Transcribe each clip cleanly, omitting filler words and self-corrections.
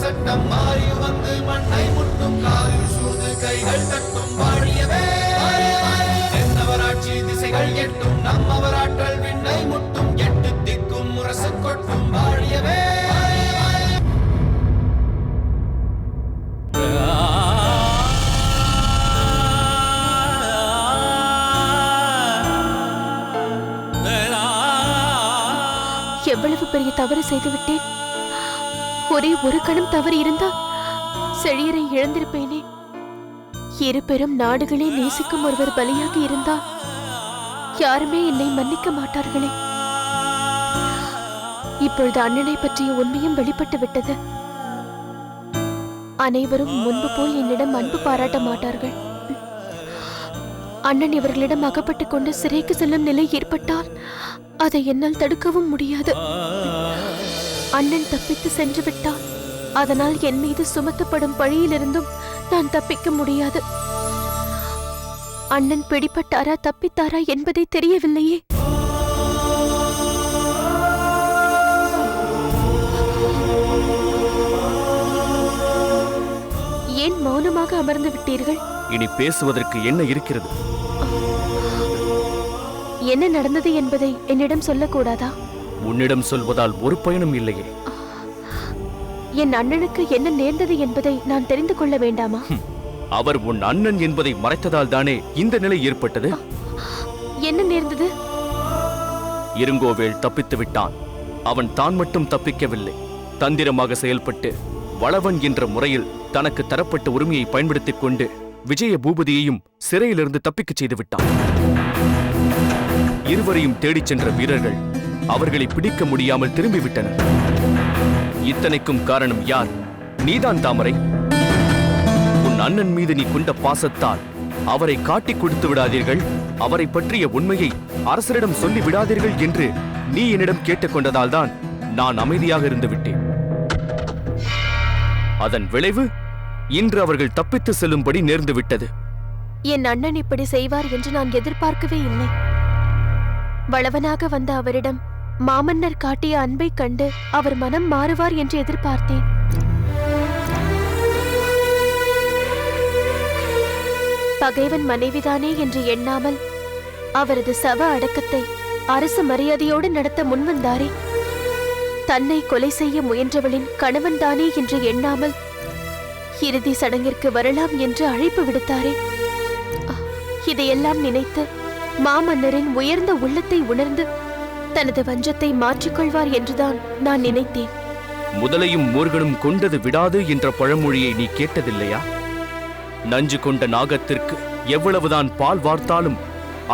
சட்டம் மாறி வந்து மண்ணை முட்டும் காலில் சூழ்ந்து கைகள் தட்டும் வாழியவே தென்னவராட்சி திசைகள் எட்டும் நம்மவராற்றல் விண்ணை முட்டும் எட்டு திக்கும் முரசு கொட்டும் வாழியவே. எவ்வளவு பெரிய தவறு செய்துவிட்டேன். ஒரே ஒரு கணம் தவறு இருந்தா செழியரை இழந்திருப்பேனே. இரு பெரும் நாடுகளே நேசிக்கும் ஒருவர் பலியாகி இருந்தால் யாருமே என்னை மன்னிக்க மாட்டார்களே. இப்பொழுது அண்ணனை பற்றிய உண்மையும் வெளிப்பட்டு விட்டது. அனைவரும் முன்பு போல் என்னிடம் அன்பு பாராட்ட மாட்டார்கள். அண்ணன் இவர்களிடம் அகப்பட்டுக் கொண்டு சிறைக்கு செல்லும் நிலை ஏற்பட்டால் அதை என்னால் தடுக்கவும் முடியாது. அண்ணன் தப்பித்து சென்று விட்டார். அதனால் என் மீது சுமத்தப்படும் பழியிலிருந்தும் நான் தப்பிக்க முடியாது. அண்ணன் பிடிபட்டாரா தப்பித்தாரா என்பதை தெரியவில்லையே. ஏன் மௌனமாக அமர்ந்து விட்டீர்கள்? இனி பேசுவதற்கு என்ன இருக்கிறது? என்ன நடந்தது என்பதை என்னிடம் சொல்லக்கூடாதா? உன்னிடம் சொல்வதால் ஒரு பயனும் இல்லையே. என் அண்ணனுக்கு என்ன நேர்ந்தது என்பதை நான் தெரிந்து கொள்ள வேண்டாமா? அவர் உன் அண்ணன் என்பதை மறைத்ததால் தானே இந்த நிலை ஏற்பட்டது. என்ன நேர்ந்தது? இருங்கோவேள் தப்பித்து விட்டான். அவன் தான் மட்டும் தப்பிக்கவில்லை. தந்திரமாக செயல்பட்டு வளவன் என்ற முறையில் தனக்கு தரப்பட்ட உரிமையை பயன்படுத்திக் கொண்டு விஜய பூபதியையும் சிறையிலிருந்து தப்பிக்கச் செய்து விட்டான். இருவரையும் தேடிச் சென்ற வீரர்கள் அவர்களை பிடிக்க முடியாமல் திரும்பிவிட்டனர். இத்தனைக்கும் காரணம் யார்? நீதான் தாமரை. உன் அண்ணன் மீது நீ கொண்ட பாசத்தால் அவரை காட்டிக் கொடுத்து விடாதீர்கள், அவரை பற்றிய உண்மையை அரசரிடம் சொல்லி விடாதீர்கள் என்று நீ என்னிடம் கேட்டுக்கொண்டதால் தான் நான் அமைதியாக இருந்து விட்டேன். அதன் விளைவு இன்று அவர்கள் தப்பித்து செல்லும்படி நேர்ந்து விட்டது. என் அண்ணன் இப்படி செய்வார் என்று நான் எதிர்பார்க்கவே இல்லை. வளவனாக வந்த அவரிடம் மாமன்னர் காட்டிய அன்பை கண்டு அவர் மனம் மாறுவார் என்று எதிர்பார்த்தேன். பகைவன் மனைவிதானே என்று எண்ணாமல் அவரது சவ அடக்கத்தை அரசு மரியாதையோடு நடத்த முன்வந்தாரே. தன்னை கொலை செய்ய முயன்றவளின் கணவன் தானே என்று எண்ணாமல் இறுதி சடங்கிற்கு வரலாம் என்று அழைப்பு விடுத்தாரே. இதையெல்லாம் நினைத்து மாமன்னரின் உயர்ந்த உள்ளத்தை உணர்ந்து தனது வஞ்சத்தை மாற்றிக்கொள்வார் என்றுதான் நான் நினைத்தேன். முதலையும் மூர்கனும் கொண்டது விடாது என்ற பழமொழியை நீ கேட்டதில்லையா? நஞ்சு கொண்ட நாகத்திற்கு எவ்வளவுதான் பால் வார்த்தாலும்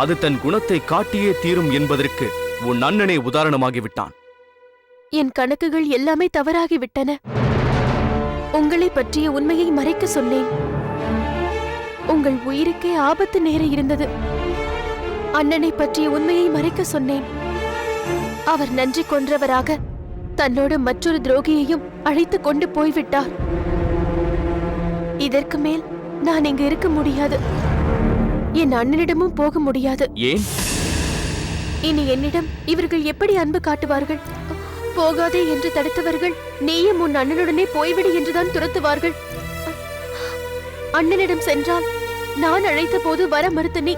அது தன் குணத்தை காட்டியே தீரும் என்பதற்கு உன் அண்ணனே உதாரணமாகிவிட்டான். என் கணக்குகள் எல்லாமே தவறாகிவிட்டன. உங்களை பற்றிய உண்மையை மறைக்க சொன்னேன். உங்கள் உயிருக்கே ஆபத்து நேர இருந்தது. அண்ணனை பற்றிய உண்மையை மறைக்க சொன்னேன். அவர் நன்றி கொன்றவராக தன்னோடு மற்றொரு துரோகியையும் அழைத்து கொண்டு போய்விட்டார். இதற்கு மேல் நான் இங்கு இருக்க முடியாது. என் அண்ணனிடமும் போக முடியாது. ஏன்? இனி என்னிடம் இவர்கள் எப்படி அன்பு காட்டுவார்கள்? போகாதே என்று தடுத்தவர்கள் நீயும் உன் அண்ணனுடனே போய்விடு என்றுதான் துரத்துவார்கள். அண்ணனிடம் சென்றால் நான் அழைத்த போது வர மறுத்த நீ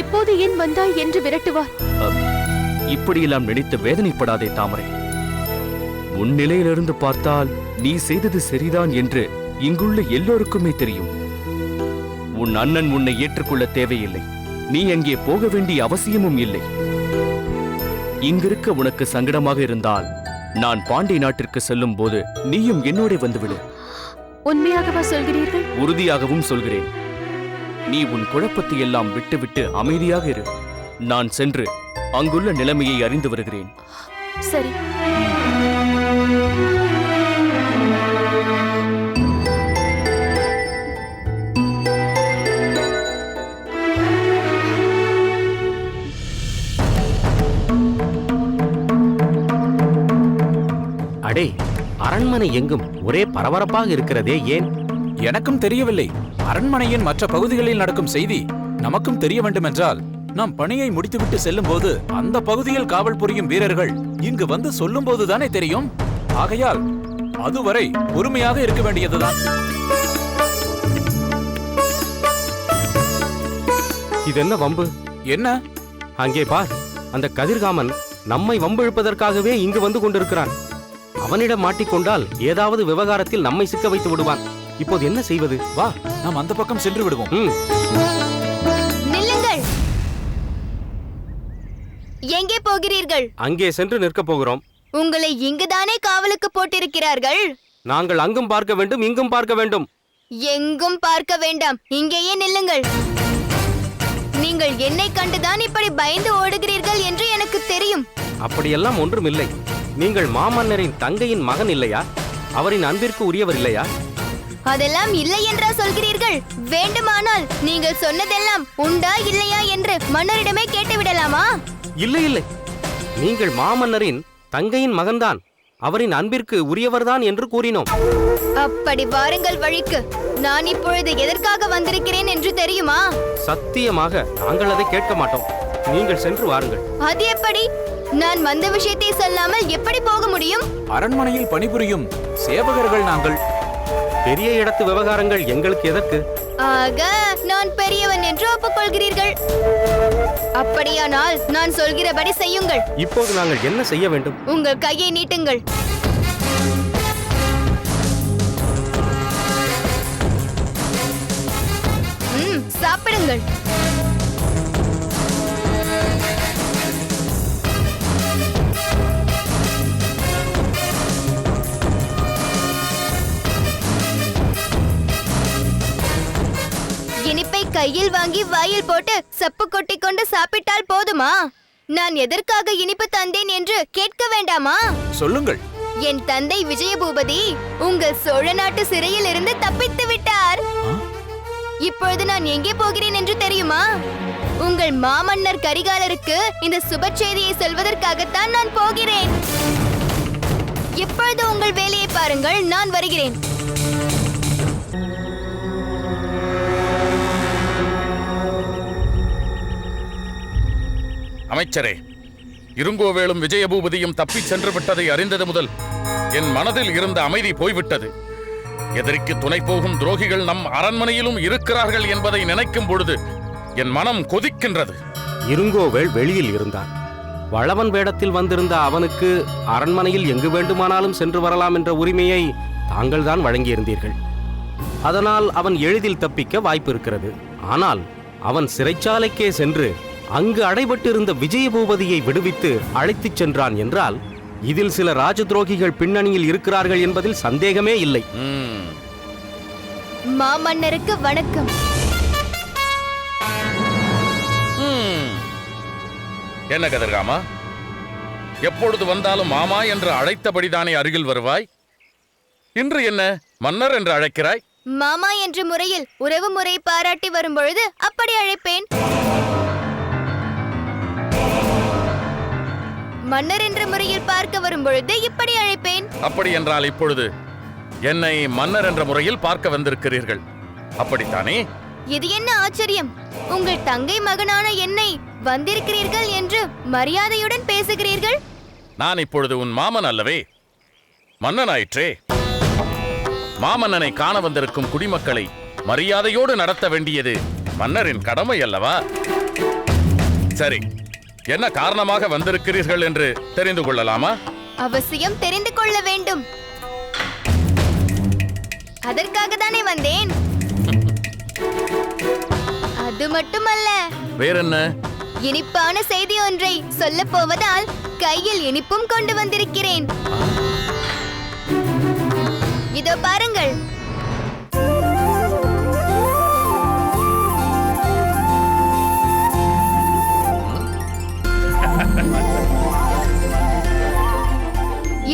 இப்போது ஏன் வந்தாய் என்று விரட்டுவார். இப்படியெல்லாம் நினைத்து வேதனைப்படாதே தாமரை. உன் நிலையிலிருந்து பார்த்தால் நீ செய்தது சரிதான் என்று இங்குள்ள எல்லோருக்குமே தெரியும். உன் அண்ணன் உன்னை ஏற்றுக்கொள்ள தேவையில்லை. நீ அங்கே போக வேண்டிய அவசியமும் இல்லை. இங்கிருக்க உனக்கு சங்கடமாக இருந்தால் நான் பாண்டி நாட்டிற்கு செல்லும் போது நீயும் என்னோட வந்துவிடு. உண்மையாகவா சொல்கிறீர்கள்? உறுதியாகவும் சொல்கிறேன். நீ உன் குழப்பத்தை எல்லாம் விட்டுவிட்டு அமைதியாக இரு. நான் சென்று அங்குள்ள நிலைமையை அறிந்து வருகிறேன். சரி. அடே, அரண்மனை எங்கும் ஒரே பரபரப்பாக இருக்கிறதே, ஏன்? எனக்கும் தெரியவில்லை. அரண்மனையின் மற்ற பகுதிகளில் நடக்கும் செய்தி நமக்கும் தெரிய வேண்டுமென்றால் நாம் பணியை முடித்துவிட்டு செல்லும் போது அந்த பகுதியில் காவல் புரியும் வீரர்கள் இங்கு வந்து சொல்லும் போதுதானே தெரியும். ஆகையால் அதுவரை பொறுமையாக இருக்க வேண்டியதுதான். இது என்ன வம்பு? என்ன? அங்கே பார், அந்த கதிர்காமன் நம்மை வம்பிழுப்பதற்காகவே இங்கு வந்து கொண்டிருக்கிறான். அவனிடம் மாட்டிக்கொண்டால் ஏதாவது விவகாரத்தில் நம்மை சிக்க வைத்து விடுவான். இப்போது என்ன செய்வது? வா, நாம் அந்த பக்கம் சென்று விடுவோம். நில்லுங்கள். எங்கே போகிறீர்கள்? அங்கே சென்று நிற்கப் போகிறோம். உங்களை இங்குதானே காவலுக்கு போட்டிருக்கிறார்கள். நாங்கள் அங்கும் பார்க்க வேண்டும், இங்கும் பார்க்க வேண்டும். எங்கும் பார்க்க வேண்டாம், இங்கேயே நில்லுங்கள். நீங்கள் என்னை கண்டுதான் இப்படி பயந்து ஓடுகிறீர்கள் என்று எனக்கு தெரியும். அப்படியெல்லாம் ஒன்றும் இல்லை. நீங்கள் மாமன்னரின் தங்கையின் மகன் இல்லையா? அவரின் அன்பிற்கு உரியவர் இல்லையா? அதெல்லாம் இல்லை என்றா சொல்கிறீர்கள்? வேண்டுமானால் நீங்கள் சொன்னதெல்லாம் உண்டா இல்லையா என்று மன்னரிடமே கேட்டுவிடலாமா? இல்லை இல்லை, நீங்கள் மாமன்னரின் தங்கையின் மகன்தான், அவரின் அன்பிற்கு உரியவர்தான் என்று கூறினோம். அப்படி வாருங்கள் வழிக்கு. நான் இப்பொழுது எதற்காக வந்திருக்கிறேன் என்று தெரியுமா? சத்தியமாக நாங்கள் அதை கேட்க மாட்டோம். நீங்கள் சென்று வாருங்கள். அது எப்படி? நான் வந்த விஷயத்தை சொல்லாமல் எப்படி போக முடியும்? அரண்மனையில் பணிபுரியும் சேவகர்கள் நாங்கள். பெரிய இடத்து விவகாரங்கள் எங்களுக்கு எதற்கு? ஆக நான் பெரியவன் என்று ஒப்புக்கொள்கிறீர்கள். அப்படியானால் நான் சொல்கிறபடி செய்யுங்கள். இப்போது நாங்கள் என்ன செய்ய வேண்டும்? உங்கள் கையை நீட்டுங்கள். சாப்பிடுங்கள். இனிப்பை கையில் வாங்கி வாயில் போட்டு சப்பு கொட்டி கொண்டு சாப்பிட்டால் போதுமா? நான் எதற்காக இனிப்பு தந்தேன் என்று கேட்க வேண்டாமா? சொல்லுங்கள். என் தந்தை விஜயபூபதி உங்கள் சோழ நாட்டு சிறையில் இருந்து தப்பித்து விட்டார். இப்பொழுது நான் எங்கே போகிறேன் என்று தெரியுமா? உங்கள் மாமன்னர் கரிகாலருக்கு இந்த சுப செய்தியை சொல்வதற்காகத்தான் நான் போகிறேன். இப்பொழுது உங்கள் வேலையை பாருங்கள், நான் வருகிறேன். அமைச்சரே, இருங்கோவேளும் விஜயபூபதியும் தப்பிச் சென்று விட்டதை அறிந்தது முதல் என் மனதில் இருந்த அமைதி போய்விட்டது. எதிரிக்கு துணை போகும் துரோகிகள் நம் அரண்மனையிலும் இருக்கிறார்கள் என்பதை நினைக்கும் பொழுது என் மனம் கொதிக்கின்றது. இருங்கோவேள் வெளியில் இருந்தான். வளவன் வேடத்தில் வந்திருந்த அவனுக்கு அரண்மனையில் எங்கு வேண்டுமானாலும் சென்று வரலாம் என்ற உரிமையை தாங்கள்தான் வழங்கியிருந்தீர்கள். அதனால் அவன் எளிதில் தப்பிக்க வாய்ப்பு இருக்கிறது. ஆனால் அவன் சிறைச்சாலைக்கே சென்று அங்கு அடைபட்டிருந்த விஜயபூபதியை விடுவித்து அழைத்துச் சென்றான் என்றால் இதில் சில ராஜதுரோகிகள் பின்னணியில் இருக்கிறார்கள் என்பதில் சந்தேகமே இல்லை. மாமன்னருக்கு வணக்கம். என்ன கதிர்காமா, எப்பொழுது வந்தாலும் மாமா என்று அழைத்தபடிதானே அருகில் வருவாய்? இன்று என்ன மன்னர் என்று அழைக்கிறாய்? மாமா என்ற முறையில் உறவு முறை பாராட்டி வரும்பொழுது அப்படி அழைப்பேன். மன்னர் என்ற முறையில் பார்க்க வரும்பொழுது இப்படி அழைப்பேன். அப்படி என்றால் இப்பொழுது என்னை மன்னர் என்ற முறையில் பார்க்க வந்திருக்கிறீர்கள், அப்படித்தானே? இது என்ன ஆச்சரியம்! உங்கள் தங்கை மகனான என்னை வந்திருக்கிறீர்கள் என்று மரியாதையுடன் பேசுகிறீர்கள். நான் இப்பொழுது உன் மாமன் அல்லவே, மன்னனாயிற்றே. மாமன்னனை காண வந்திருக்கும் குடிமக்களை மரியாதையோடு நடத்த வேண்டியது மன்னரின் கடமை அல்லவா? சரி, என்ன காரணமாக வந்திருக்கிறீர்கள் என்று தெரிந்து கொள்ளலாமா? அவசியம் தெரிந்து கொள்ள வேண்டும். அதற்காக தானே வந்தேன். அது மட்டுமல்ல, வேறென்ன? இனிப்பான செய்தி ஒன்றை சொல்ல போவதால் கையில் இனிப்பும் கொண்டு வந்திருக்கிறேன். இதோ பாருங்கள்.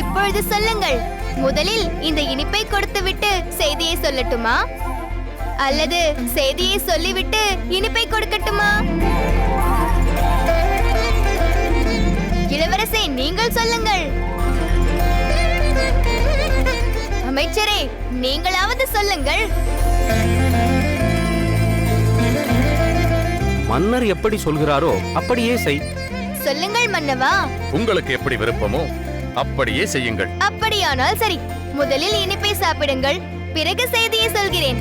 இப்பொழுது சொல்லுங்கள், முதலில் இந்த இனிப்பை கொடுத்துவிட்டு செய்தியை சொல்லட்டுமா, அல்லது செய்தியை சொல்லிவிட்டு இனிப்பை கொடுக்கட்டுமா? இளவரசே, நீங்கள் சொல்லுங்கள். அமைச்சரே, நீங்களாவது சொல்லுங்கள். மன்னர் எப்படி சொல்கிறாரோ அப்படியே செய். சொல்லுங்கள் மன்னவா. உங்களுக்கு எப்படி விருப்பமோ அப்படியே செய்யுங்கள். அப்படியானால் சரி, முதலில் இனிப்பை சாப்பிடுங்கள், பிறகு செய்தியை சொல்கிறேன்.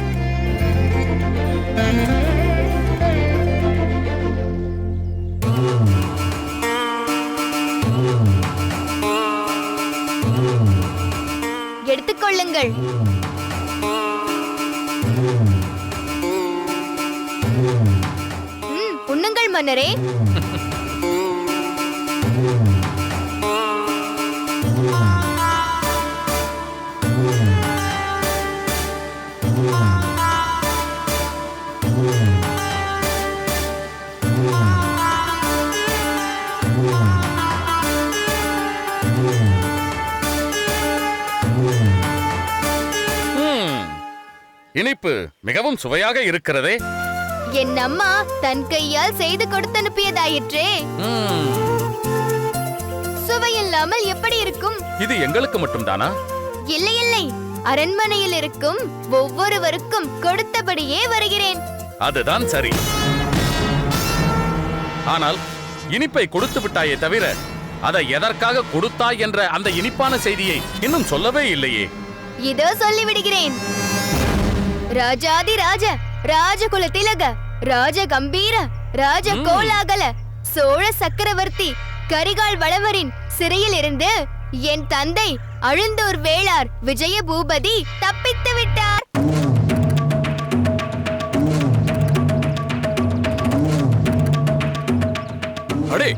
எடுத்துக்கொள்ளுங்கள். உண்ணுங்கள் மன்னரே. இனிப்பு மிகவும் சுவையாக இருக்கிறதே. என் அம்மா தன் கையால் செய்து கொடுத்து அனுப்பியதாயிற்றே. சுவையில்லாமல் எப்படி இருக்கும்? இது எங்களுக்கு மட்டும்தானா? இல்லை இல்லை, அரண்மனையில் இருக்கும் ஒவ்வொருவருக்கும் கொடுத்தபடியே வருகிறேன். அதுதான் சரி. ஆனால் இனிப்பை கொடுத்து விட்டாயே தவிர அதை எதற்காக கொடுத்தாய் என்ற அந்த இனிப்பான செய்தியை இன்னும் சொல்லவே இல்லையே. இதோ சொல்லிவிடுகிறேன். ராஜாதி ராஜ, ராஜகுல திலக, ராஜ கம்பீர, ராஜ கோலாகல சோழ சக்கரவர்த்தி கரிகால் வளவரின் சிறையில் இருந்து என் தந்தை அழுந்தூர் வேளார் விஜய பூபதி தப்பித்து விட்டார். அடே,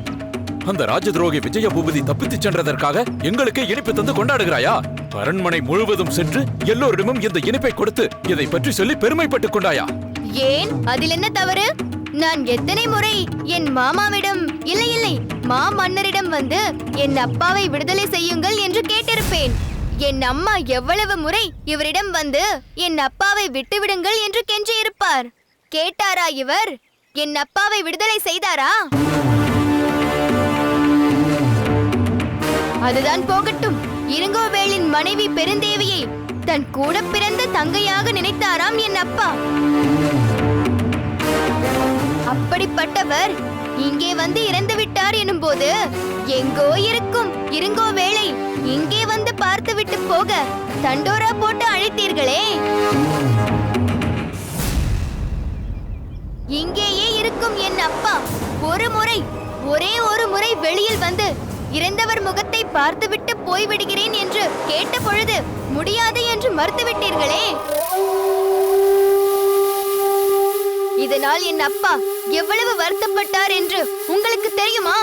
அந்த ராஜ துரோகி விஜய பூபதி தப்பித்துச் சென்றதற்காக எங்களுக்கு இனிப்பு தந்து கொண்டாடுகிறாயா? அரண்மனை முழுவதும் சென்று எல்லோரிடமும் இந்த இனிப்பை கொடுத்து இதை பற்றி சொல்லி பெருமைப்பட்டுக் கொண்டாயா? ஏன், அதில் என்ன தவறு? நான் எத்தனை முறை என் மாமாவிடம், இல்லை இல்லை, மாமன்னரிடம் வந்து என் அப்பாவை விடுதலை செய்யுங்கள் என்று கேட்டிருப்பேன். என் அம்மா எவ்வளவு முறை இவரிடம் வந்து என் அப்பாவை விட்டுவிடுங்கள் என்று கெஞ்சியிருப்பார். கேட்டாரா இவர்? என் அப்பாவை விடுதலை செய்தாரா? அதுதான் போகட்டும். இருங்கோவேளின் மனைவி பெருந்தேவியை தன் கூட பிறந்த தங்கையாக நினைத்தாராம் என் அப்பா. அப்படிப்பட்டவர் இங்கே வந்து இறந்து விட்டார் எனும் போது எங்கோ இருக்கும் இருங்கோவேளை இங்கே வந்து பார்த்துவிட்டு போக தண்டோரா போட்டு அழைத்தீர்களே. இங்கேயே இருக்கும் என் அப்பா ஒரே ஒரு முறை வெளியில் வந்து இறந்தவர் முகத்தை பார்த்துவிட்டு போய்விடுகிறேன் என்று கேட்ட பொழுது முடியாது என்று மறுத்துவிட்டீர்களே. இதனால் என் அப்பா எவ்வளவு வருத்தப்பட்டார் என்று உங்களுக்கு தெரியுமா?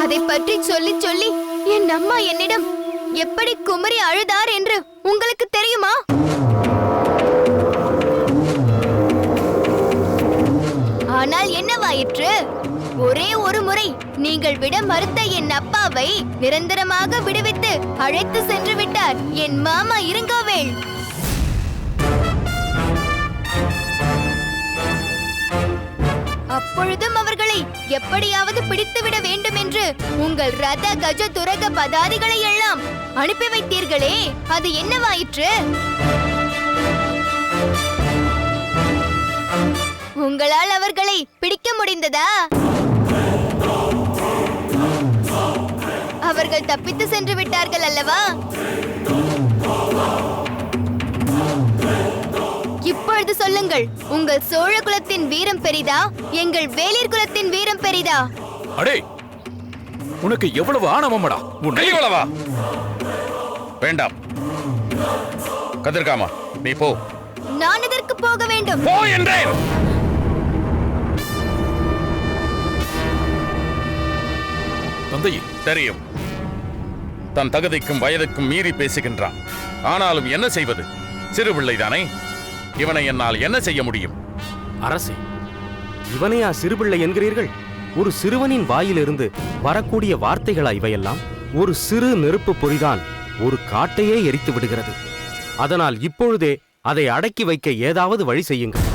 அதை பற்றி சொல்லி சொல்லி என் அம்மா என்னிடம் எப்படி குமரி அழுதார் என்று உங்களுக்கு தெரியுமா? ஆனால் என்னவாயிற்று? ஒரே ஒரு முறை நீங்கள் விட மறுத்த என் அப்பாவை நிரந்தரமாக விடுவித்து அழைத்து சென்று விட்டார் என் மாமா இருங்கோவேள். அப்பொழுதும் அவர்களை எப்படியாவது பிடித்துவிட வேண்டும் என்று உங்கள் ரத கஜ துரக பதாதிகளை எல்லாம் அனுப்பி வைத்தீர்களே, அது என்னவாயிற்று? உங்களால் அவர்களை பிடிக்க முடிந்ததா? அவர்கள் தப்பித்து சென்று விட்டார்கள் அல்லவா? இப்பொழுது சொல்லுங்கள், உங்கள் சோழ குலத்தின் வீரம் பெரிதா, எங்கள் வேளிர் குலத்தின் வீரம் பெரிதா? அடே, உனக்கு எவ்வளவு ஆணவமடா? கைவளவா? வேண்டாம் கதிர்காமா, நீ போ. நான் இதற்கு போக வேண்டும். போ என்றேன். தந்தையே, தெரியும், தன் தகுதிக்கும் வயதுக்கும் மீறி பேசுகின்றான். ஆனாலும் என்ன செய்வது? சிறு பிள்ளைதானே, இவனை என்னால் என்ன செய்ய முடியும்? அரசே, இவனையா சிறுபிள்ளை என்கிறீர்கள்? ஒரு சிறுவனின் வாயிலிருந்து வரக்கூடிய வார்த்தைகளா இவையெல்லாம்? ஒரு சிறு நெருப்பு பொறிதான் ஒரு காட்டையே எரித்து விடுகிறது. அதனால் இப்பொழுதே அதை அடக்கி வைக்க ஏதாவது வழி செய்யுங்கள்.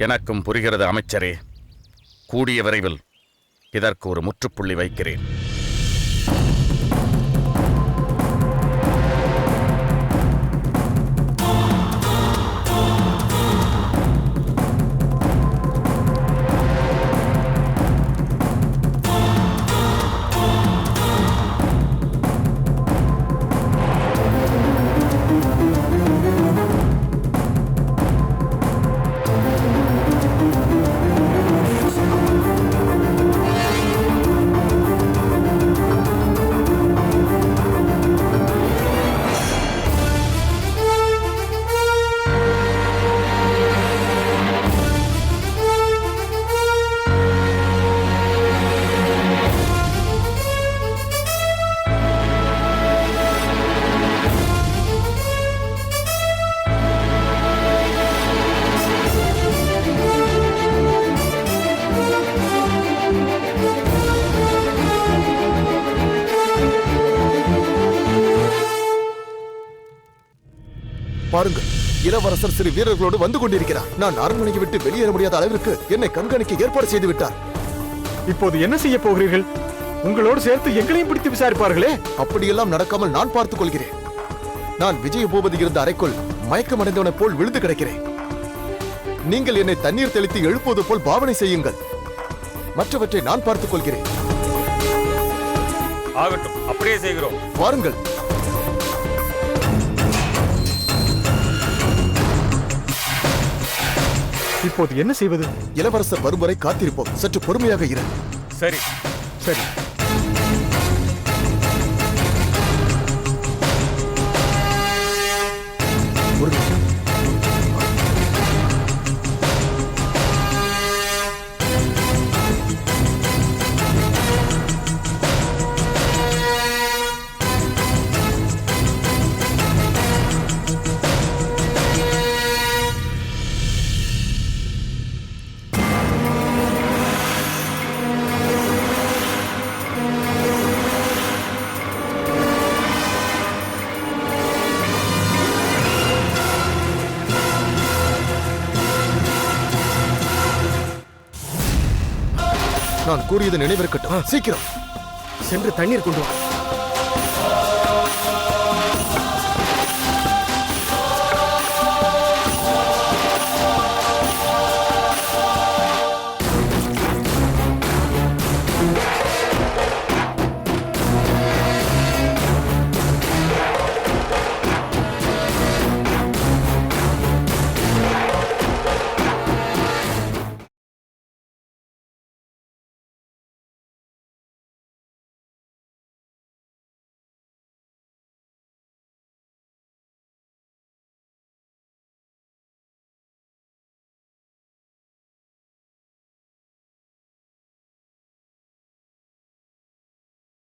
எனக்கும் புரிகிறது அமைச்சரே. கூடிய விரைவில் இதற்கு ஒரு முற்றுப்புள்ளி வைக்கிறேன். பாருங்கள், இளவரசர் சிறு வீரர்களோடு வந்து கொண்டிருக்கிறார். நான் அரண்மனையை விட்டு வெளியேற முடியாத அளவிற்கு என்னை கண்காணிக்க ஏற்பாடு செய்து விட்டார். இப்போது என்ன செய்ய போகிறீர்கள்? உங்களோடு சேர்த்து எங்களையும் பிடித்து விசாரிப்பார்களே. அப்படியெல்லாம் நடக்காமல் நான் பார்த்துக் கொள்கிறேன். நான் விஜய பூபதி இருந்த அறைக்குள் மயக்கமடைந்தவனை போல் விழுந்து கிடக்கிறேன். நீங்கள் என்னை தண்ணீர் தெளித்து எழுப்புவது போல் பாவனை செய்யுங்கள். மற்றவற்றை நான் பார்த்துக் கொள்கிறேன். ஆகட்டும், அப்படியே செய்கிறோம். வாருங்கள். இப்போது என்ன செய்வது? இளவரசர் வரும் வரை காத்திருப்போம். சற்று பொறுமையாக இரு. சரி சரி. ஒரு நிமிஷம். நான் கூறியது நினைவிருக்கட்டும். சீக்கிரம் சென்று தண்ணீர் கொண்டு வா.